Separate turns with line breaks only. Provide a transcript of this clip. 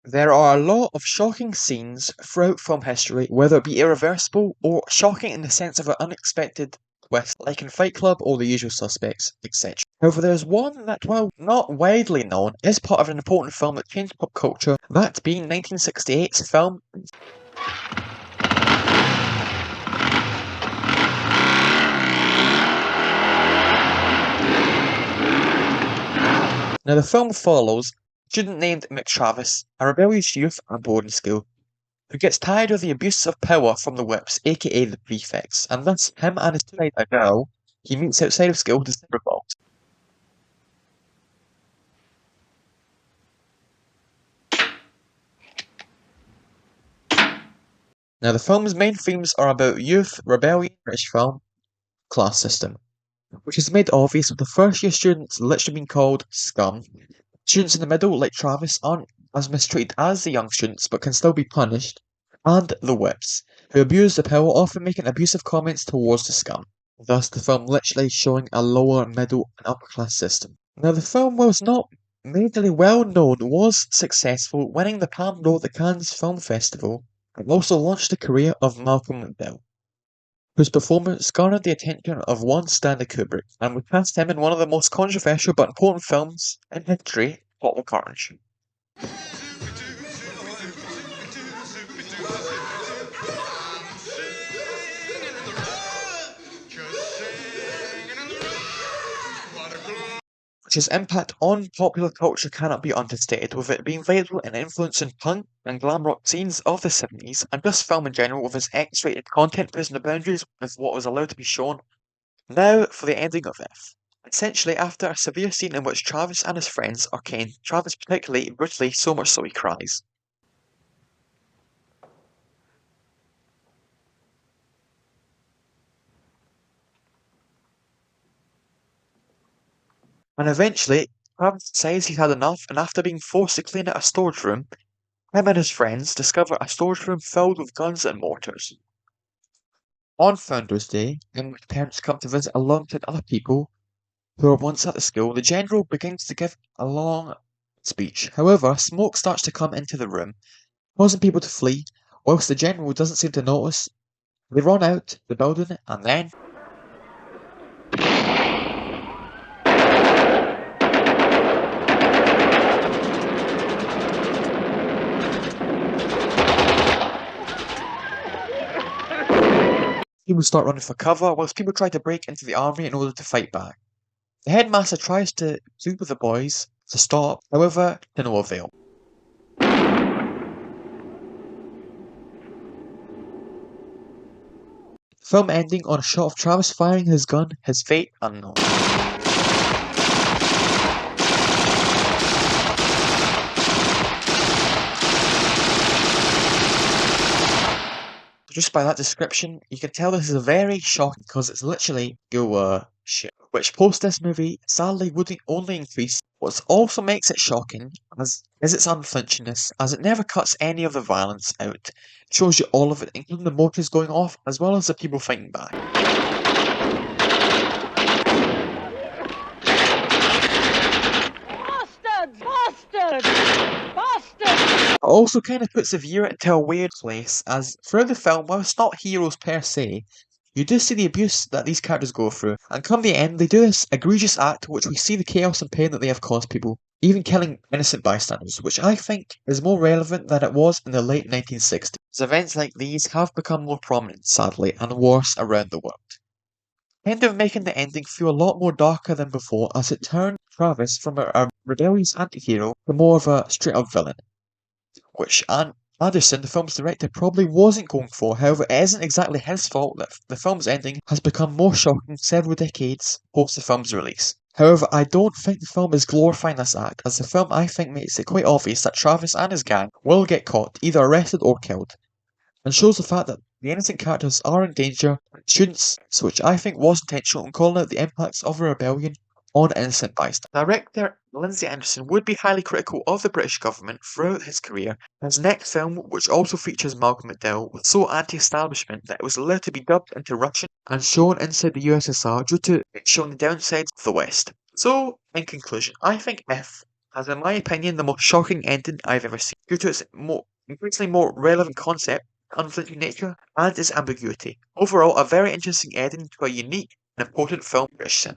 There are a lot of shocking scenes throughout film history, whether it be irreversible or shocking in the sense of an unexpected twist, like in Fight Club or The Usual Suspects, etc. However, there's one that, while not widely known, is part of an important film that changed pop culture, that being 1968's film. Now, the film follows a student named McTravis, a rebellious youth at boarding school, who gets tired of the abuse of power from the whips, aka the prefects, and thus him and his two a girl he meets outside of school to revolt. Now, the film's main themes are about youth, rebellion, British film, class system, which is made obvious with the first year students literally being called scum. Students in the middle, like Travis, aren't as mistreated as the young students but can still be punished, and the whips, who abuse the power, often making abusive comments towards the scum. Thus, the film literally showing a lower, middle, and upper class system. Now, the film was not majorly well known, was successful, winning the Palme d'Or at the Cannes Film Festival, and also launched the career of Malcolm McDowell, whose performance garnered the attention of one Stanley Kubrick, and would cast him in one of the most controversial but important films in history, Clockwork Orange. His impact on popular culture cannot be understated, with it being vital in influencing punk and glam rock scenes of the 70s, and just film in general with its X-rated content pushing the boundaries with what was allowed to be shown. Now for the ending of F. Essentially, after a severe scene in which Travis and his friends are caned, Travis particularly brutally, so much so he cries. And eventually, Travis decides he's had enough, and after being forced to clean out a storage room, him and his friends discover a storage room filled with guns and mortars. On Founders Day, in which parents come to visit alongside other people who were once at the school, the general begins to give a long speech. However, smoke starts to come into the room, causing people to flee, whilst the general doesn't seem to notice. They run out the building, and then people start running for cover, whilst people try to break into the army in order to fight back. The headmaster tries to plead with the boys to stop, however, to no avail. Film ending on a shot of Travis firing his gun, his fate unknown. Just by that description, you can tell this is a very shocking because it's literally shit. Which post this movie sadly would only increase. What also makes it shocking is its unflinchingness, as it never cuts any of the violence out. It shows you all of it, including the mortars going off, as well as the people fighting back. It also kind of puts the viewer into a weird place, as throughout the film, while it's not heroes per se, you do see the abuse that these characters go through, and come the end, they do this egregious act which we see the chaos and pain that they have caused people, even killing innocent bystanders, which I think is more relevant than it was in the late 1960s. Events like these have become more prominent, sadly, and worse around the world. Kind of making the ending feel a lot more darker than before, as it turned Travis from a rebellious anti-hero to more of a straight-up villain, which Anderson, the film's director, probably wasn't going for. However, it isn't exactly his fault that the film's ending has become more shocking several decades post the film's release. However, I don't think the film is glorifying this act, as the film I think makes it quite obvious that Travis and his gang will get caught, either arrested or killed, and shows the fact that the innocent characters are in danger, students, which I think was intentional in calling out the impacts of a rebellion on innocent bystanders. Director Lindsay Anderson would be highly critical of the British government throughout his career. His next film, which also features Malcolm McDowell, was so anti-establishment that it was allowed to be dubbed into Russian and shown inside the USSR due to it showing the downsides of the West. So, in conclusion, I think F has, in my opinion, the most shocking ending I've ever seen, due to its increasingly more relevant concept, unflinching nature, and its ambiguity. Overall, a very interesting ending to a unique and important film British cinema.